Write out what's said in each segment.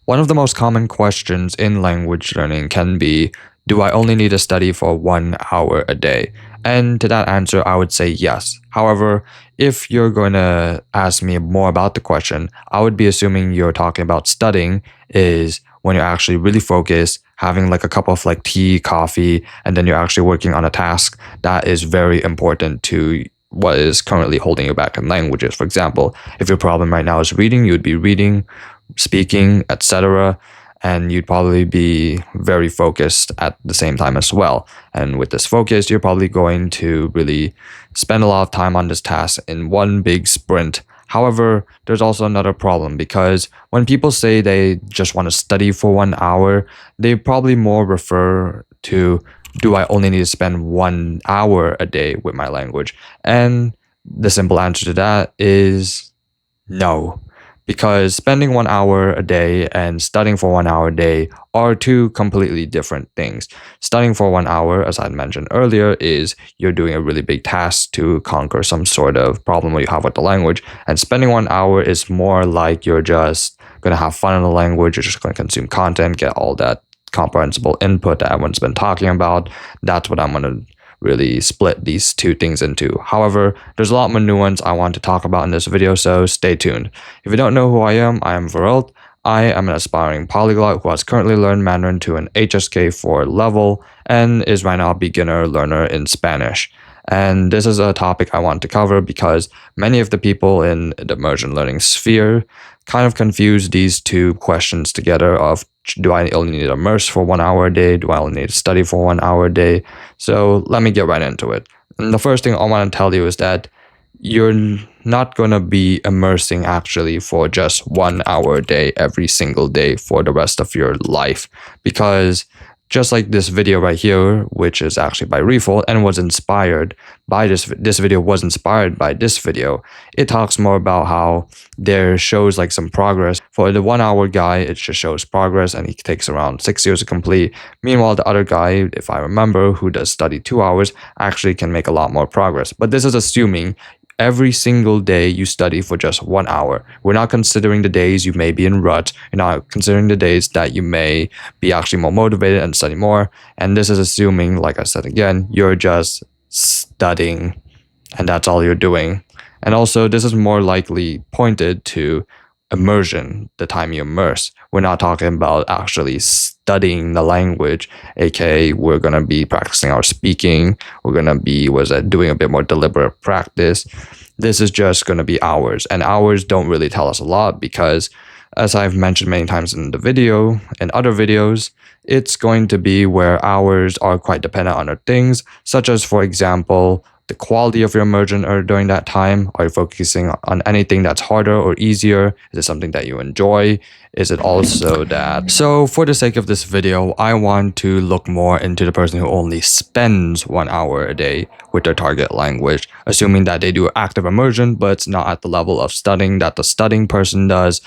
One of the most common questions in language learning can be, do I only need to study for 1 hour a day? And to that answer, I would say yes. However, if you're going to ask me more about the question, I would be assuming you're talking about studying is when you're actually really focused, having like a cup of like tea, coffee, and then you're actually working on a task that is very important to what is currently holding you back in languages. For example, if your problem right now is reading, you would be reading, speaking, etc. And you'd probably be very focused at the same time as well. And with this focus, you're probably going to really spend a lot of time on this task in one big sprint. However, there's also another problem because when people say they just want to study for 1 hour, they probably more refer to, do I only need to spend 1 hour a day with my language? And the simple answer to that is no. Because spending 1 hour a day and studying for 1 hour a day are two completely different things. Studying for 1 hour, as I mentioned earlier, is you're doing a really big task to conquer some sort of problem that you have with the language. And spending 1 hour is more like you're just going to have fun in the language. You're just going to consume content, get all that comprehensible input that everyone's been talking about. That's what I'm going to really split these two things into. However, there's a lot more nuance I want to talk about in this video, so stay tuned. If you don't know who I am Varelt. I am an aspiring polyglot who has currently learned Mandarin to an HSK4 level and is right now a beginner learner in Spanish. And this is a topic I want to cover because many of the people in the immersion learning sphere kind of confuse these two questions together of, do I only need to immerse for 1 hour a day? Do I only need to study for 1 hour a day? So let me get right into it. And the first thing I want to tell you is that you're not going to be immersing actually for just 1 hour a day every single day for the rest of your life. Because just like this video right here, which is actually by Refold and was inspired by this video was inspired by this video. It talks more about how there shows like some progress. For the 1 hour guy, it just shows progress and it takes around 6 years to complete. Meanwhile, the other guy, if I remember, who does study 2 hours, actually can make a lot more progress. But this is assuming every single day you study for just 1 hour. We're not considering the days you may be in rut. You're not considering the days that you may be actually more motivated and study more. And this is assuming, like I said again, you're just studying and that's all you're doing. And also, this is more likely pointed to immersion, the time you immerse. We're not talking about actually studying the language, aka we're going to be practicing our speaking. We're going to be doing a bit more deliberate practice. This is just going to be hours, and hours don't really tell us a lot because, as I've mentioned many times in the video and other videos, it's going to be where hours are quite dependent on other things, such as, for example, the quality of your immersion or during that time. Are you focusing on anything that's harder or easier? Is it something that you enjoy? Is it also that? So for the sake of this video, I want to look more into the person who only spends 1 hour a day with their target language, assuming that they do active immersion, but it's not at the level of studying that the studying person does.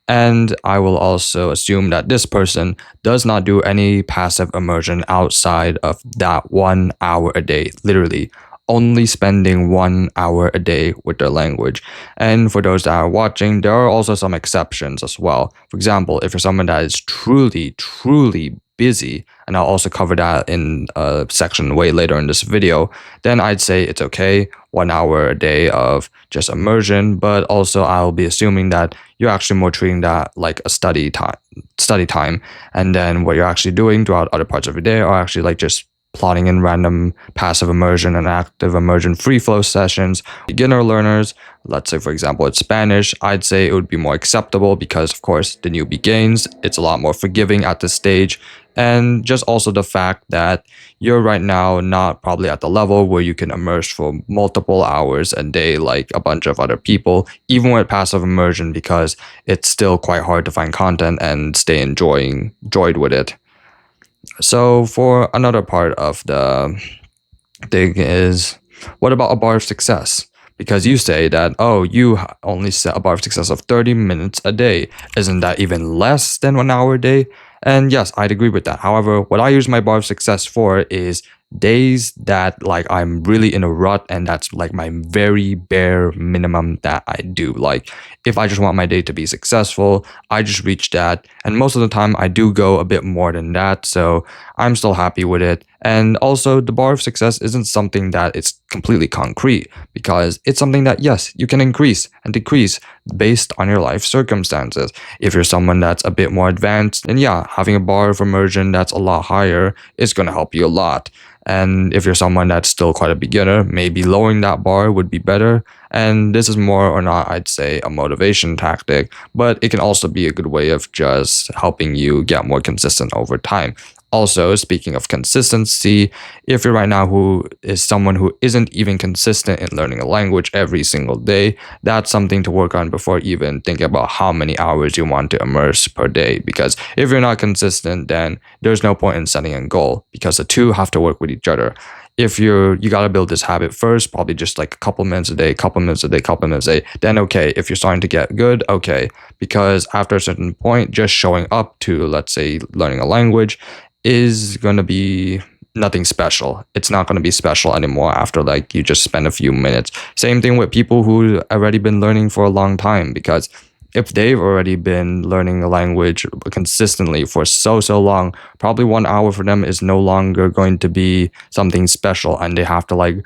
And I will also assume that this person does not do any passive immersion outside of that 1 hour a day, literally only spending 1 hour a day with their language. And for those that are watching, there are also some exceptions as well. For example, if you're someone that is truly busy, and I'll also cover that in a section way later in this video, then I'd say it's okay, 1 hour a day of just immersion, but also I'll be assuming that you're actually more treating that like a study time, and then what you're actually doing throughout other parts of your day are actually like just plotting in random passive immersion and active immersion free flow sessions. Beginner learners, let's say for example it's Spanish, I'd say it would be more acceptable because of course the newbie gains, it's a lot more forgiving at this stage. And just also the fact that you're right now not probably at the level where you can immerse for multiple hours a day like a bunch of other people, even with passive immersion, because it's still quite hard to find content and stay enjoyed with it. So for another part of the thing is, what about a bar of success? Because you say that, oh, you only set a bar of success of 30 minutes a day. Isn't that even less than 1 hour a day? And yes, I'd agree with that. However, what I use my bar of success for is days that like I'm really in a rut and that's like my very bare minimum that I do. Like if I just want my day to be successful, I just reach that. And most of the time I do go a bit more than that. So I'm still happy with it. And also the bar of success isn't something that is completely concrete because it's something that yes, you can increase and decrease based on your life circumstances. If you're someone that's a bit more advanced, then yeah, having a bar of immersion that's a lot higher is going to help you a lot. And if you're someone that's still quite a beginner, maybe lowering that bar would be better. And this is more or not, I'd say, a motivation tactic, but it can also be a good way of just helping you get more consistent over time. Also, speaking of consistency, if you're right now who is someone who isn't even consistent in learning a language every single day, that's something to work on before even thinking about how many hours you want to immerse per day. Because if you're not consistent, then there's no point in setting a goal because the two have to work with each other. If you got to build this habit first, probably just like a couple minutes a day, couple minutes a day, couple minutes a day, then okay. If you're starting to get good, okay. Because after a certain point, just showing up to, let's say, learning a language is going to be nothing special. It's not going to be special anymore after like you just spend a few minutes. Same thing with people who already been learning for a long time, because if they've already been learning a language consistently for so long, probably 1 hour for them is no longer going to be something special, and they have to like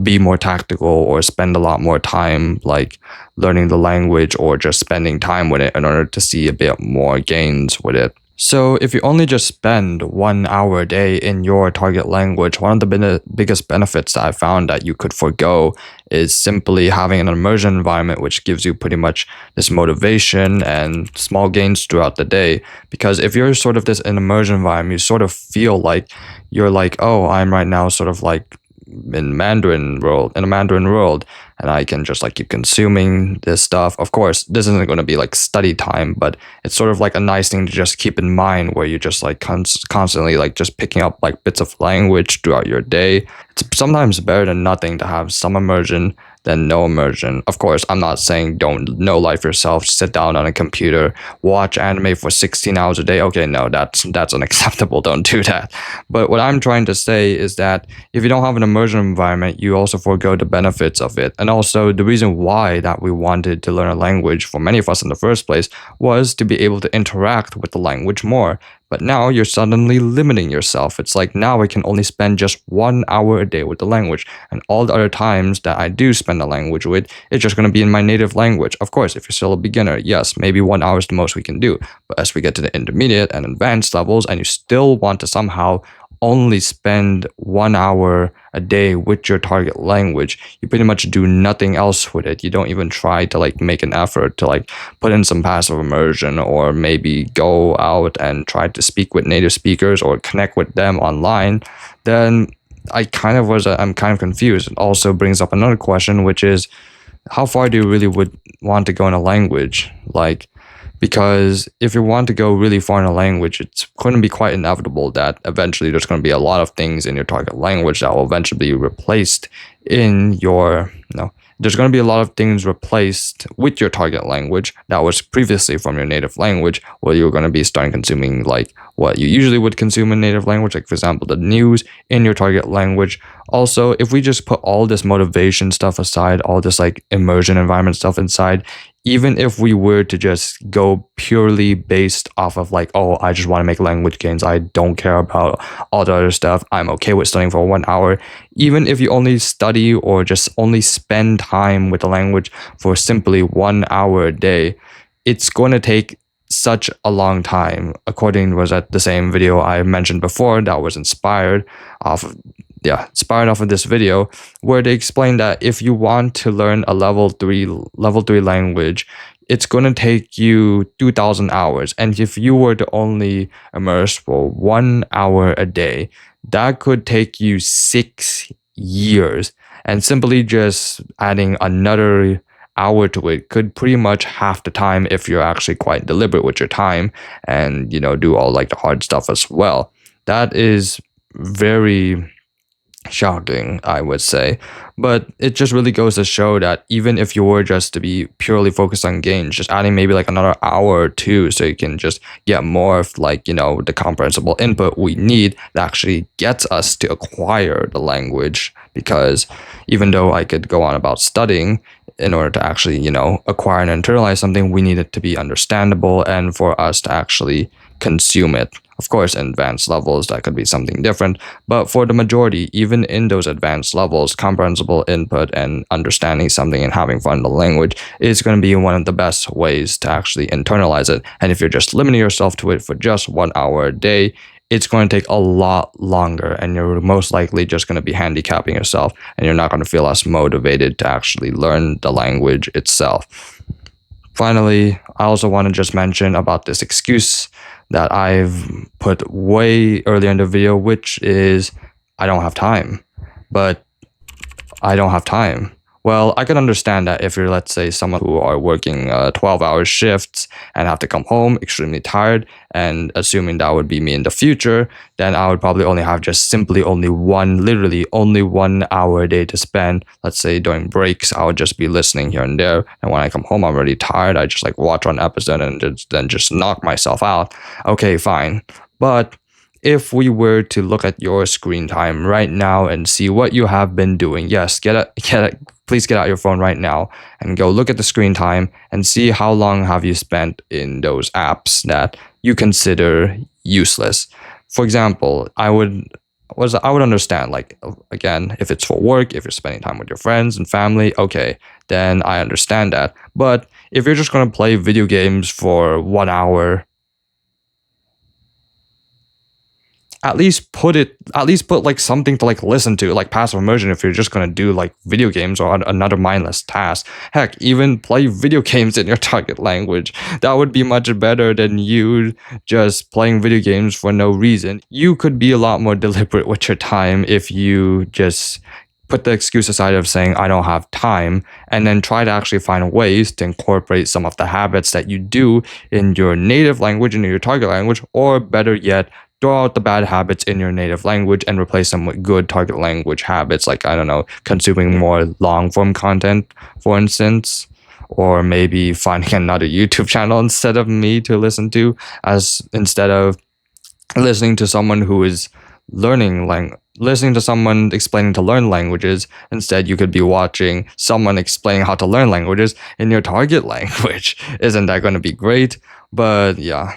be more tactical or spend a lot more time like learning the language or just spending time with it in order to see a bit more gains with it. So if you only just spend 1 hour a day in your target language, one of the biggest benefits that I found that you could forego is simply having an immersion environment, which gives you pretty much this motivation and small gains throughout the day. Because if you're sort of this in immersion environment, you sort of feel like you're like, oh, I'm right now sort of like in a Mandarin world, and I can just like keep consuming this stuff. Of course, this isn't going to be like study time, but it's sort of like a nice thing to just keep in mind where you're just like constantly like just picking up like bits of language throughout your day. It's sometimes better than nothing to have some immersion than no immersion. Of course, I'm not saying don't know life yourself, sit down on a computer, watch anime for 16 hours a day. Okay, no, that's unacceptable. Don't do that. But what I'm trying to say is that if you don't have an immersion environment, you also forego the benefits of it. And also the reason why that we wanted to learn a language for many of us in the first place was to be able to interact with the language more. But now you're suddenly limiting yourself. It's like now I can only spend just 1 hour a day with the language. And all the other times that I do spend the language with, it's just going to be in my native language. Of course, if you're still a beginner, yes, maybe 1 hour is the most we can do. But as we get to the intermediate and advanced levels, and you still want to somehow only spend 1 hour a day with your target language, you pretty much do nothing else with it. You don't even try to like make an effort to like put in some passive immersion or maybe go out and try to speak with native speakers or connect with them online. Then I'm kind of confused. It also brings up another question, which is how far do you really would want to go in a language? Like, because if you want to go really far in a language, it's going to be quite inevitable that eventually there's going to be a lot of things in your target language that will eventually be replaced in your, there's going to be a lot of things replaced with your target language that was previously from your native language, where you're going to be starting consuming like what you usually would consume in native language, like for example, the news in your target language. Also, if we just put all this motivation stuff aside, all this like immersion environment stuff inside, even if we were to just go purely based off of like, oh, I just want to make language gains, I don't care about all the other stuff, I'm okay with studying for 1 hour. Even if you only study or just only spend time with the language for simply 1 hour a day, it's going to take such a long time. According was at the same video I mentioned before that was inspired off of this video, where they explain that if you want to learn a level 3 language, it's going to take you 2,000 hours. And if you were to only immerse for 1 hour a day, that could take you 6 years. And simply just adding another hour to it could pretty much half the time if you're actually quite deliberate with your time and, do all like the hard stuff as well. That is very shocking, I would say. But it just really goes to show that even if you were just to be purely focused on gains, just adding maybe like another hour or two so you can just get more of like, the comprehensible input we need that actually gets us to acquire the language. Because even though I could go on about studying, in order to actually, acquire and internalize something, we need it to be understandable and for us to actually consume it. Of course, in advanced levels, that could be something different. But for the majority, even in those advanced levels, comprehensible input and understanding something and having fun in the language is going to be one of the best ways to actually internalize it. And if you're just limiting yourself to it for just 1 hour a day, it's going to take a lot longer and you're most likely just going to be handicapping yourself and you're not going to feel as motivated to actually learn the language itself. Finally, I also want to just mention about this excuse that I've put way earlier in the video, which is I don't have time. But I don't have time. Well, I can understand that if you're, let's say, someone who are working 12-hour shifts and have to come home extremely tired, and assuming that would be me in the future, then I would probably only have just simply literally only 1 hour a day to spend. Let's say during breaks, I would just be listening here and there. And when I come home, I'm already tired. I just like watch one episode and then just knock myself out. Okay, fine. But if we were to look at your screen time right now and see what you have been doing, yes, please get out your phone right now and go look at the screen time and see how long have you spent in those apps that you consider useless. For example, I would understand, like, again, if it's for work, if you're spending time with your friends and family, okay, then I understand that. But if you're just going to play video games for 1 hour, at least put like something to like listen to, like passive immersion, if you're just going to do like video games or another mindless task. Heck, even play video games in your target language. That would be much better than you just playing video games for no reason. You could be a lot more deliberate with your time if you just put the excuse aside of saying I don't have time and then try to actually find ways to incorporate some of the habits that you do in your native language, into your target language, or better yet, throw out the bad habits in your native language and replace them with good target language habits, like, I don't know, consuming more long form content, for instance, or maybe finding another YouTube channel instead of me to listen to, instead of listening to someone who is listening to someone explaining to learn languages. Instead, you could be watching someone explaining how to learn languages in your target language. Isn't that going to be great? But yeah.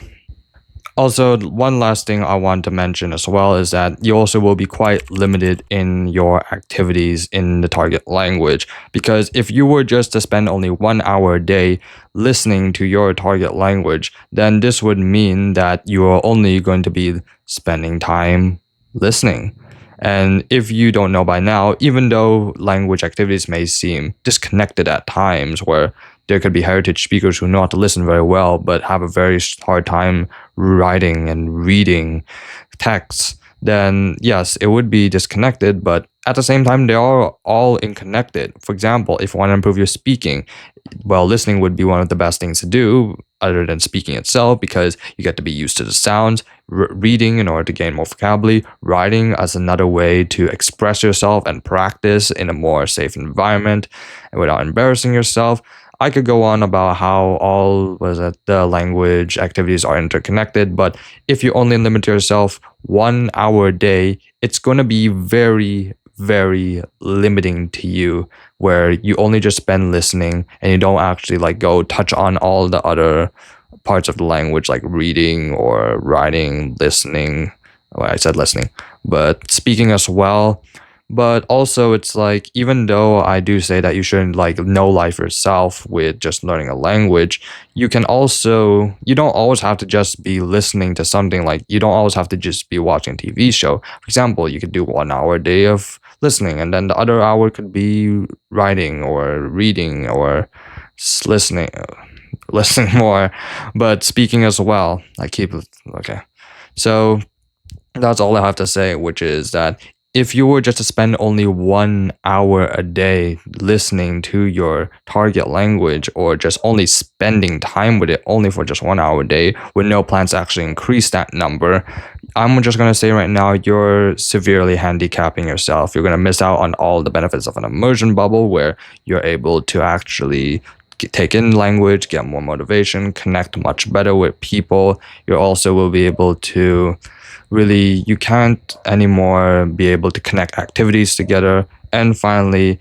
Also, one last thing I want to mention as well is that you also will be quite limited in your activities in the target language, because if you were just to spend only 1 hour a day listening to your target language, then this would mean that you are only going to be spending time listening. And if you don't know by now, even though language activities may seem disconnected at times, where there could be heritage speakers who know how to listen very well, but have a very hard time writing and reading texts, then yes, it would be disconnected, but at the same time, they are all interconnected. For example, if you want to improve your speaking, well, listening would be one of the best things to do other than speaking itself, because you get to be used to the sounds, reading in order to gain more vocabulary, writing as another way to express yourself and practice in a more safe environment and without embarrassing yourself. I could go on about how the language activities are interconnected, but if you only limit yourself 1 hour a day, it's going to be very, very limiting to you, where you only just spend listening and you don't actually like go touch on all the other parts of the language, like reading or writing, listening. Well, I said listening, but speaking as well. But also, it's like, even though I do say that you shouldn't like know life yourself with just learning a language, you don't always have to just be listening to something. Like, you don't always have to just be watching a TV show. For example, you could do 1 hour a day of listening, and then the other hour could be writing or reading or listening more, but speaking as well. Okay. So that's all I have to say, which is that if you were just to spend only 1 hour a day listening to your target language, or just only spending time with it only for just 1 hour a day with no plans to actually increase that number, I'm just going to say right now, you're severely handicapping yourself. You're going to miss out on all the benefits of an immersion bubble where you're able to actually take in language, get more motivation, connect much better with people. You also will be able to really, you can't anymore be able to connect activities together. And finally,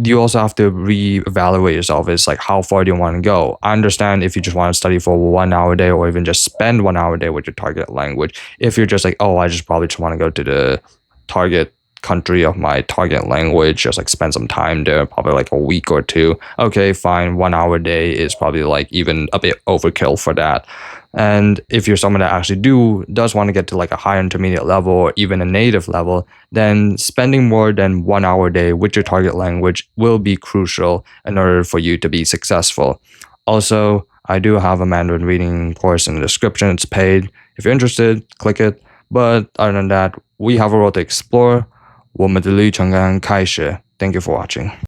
you also have to reevaluate yourself. It's like, how far do you want to go? I understand if you just want to study for 1 hour a day or even just spend 1 hour a day with your target language. If you're just like, oh, I just probably just want to go to the target country of my target language, just like spend some time there, probably like a week or two. Okay, fine. 1 hour a day is probably like even a bit overkill for that. And if you're someone that actually does want to get to like a higher intermediate level or even a native level, then spending more than 1 hour a day with your target language will be crucial in order for you to be successful. Also, I do have a Mandarin reading course in the description. It's paid. If you're interested, click it. But other than that, we have a road to explore. 我们的旅程刚刚开始. Thank you for watching.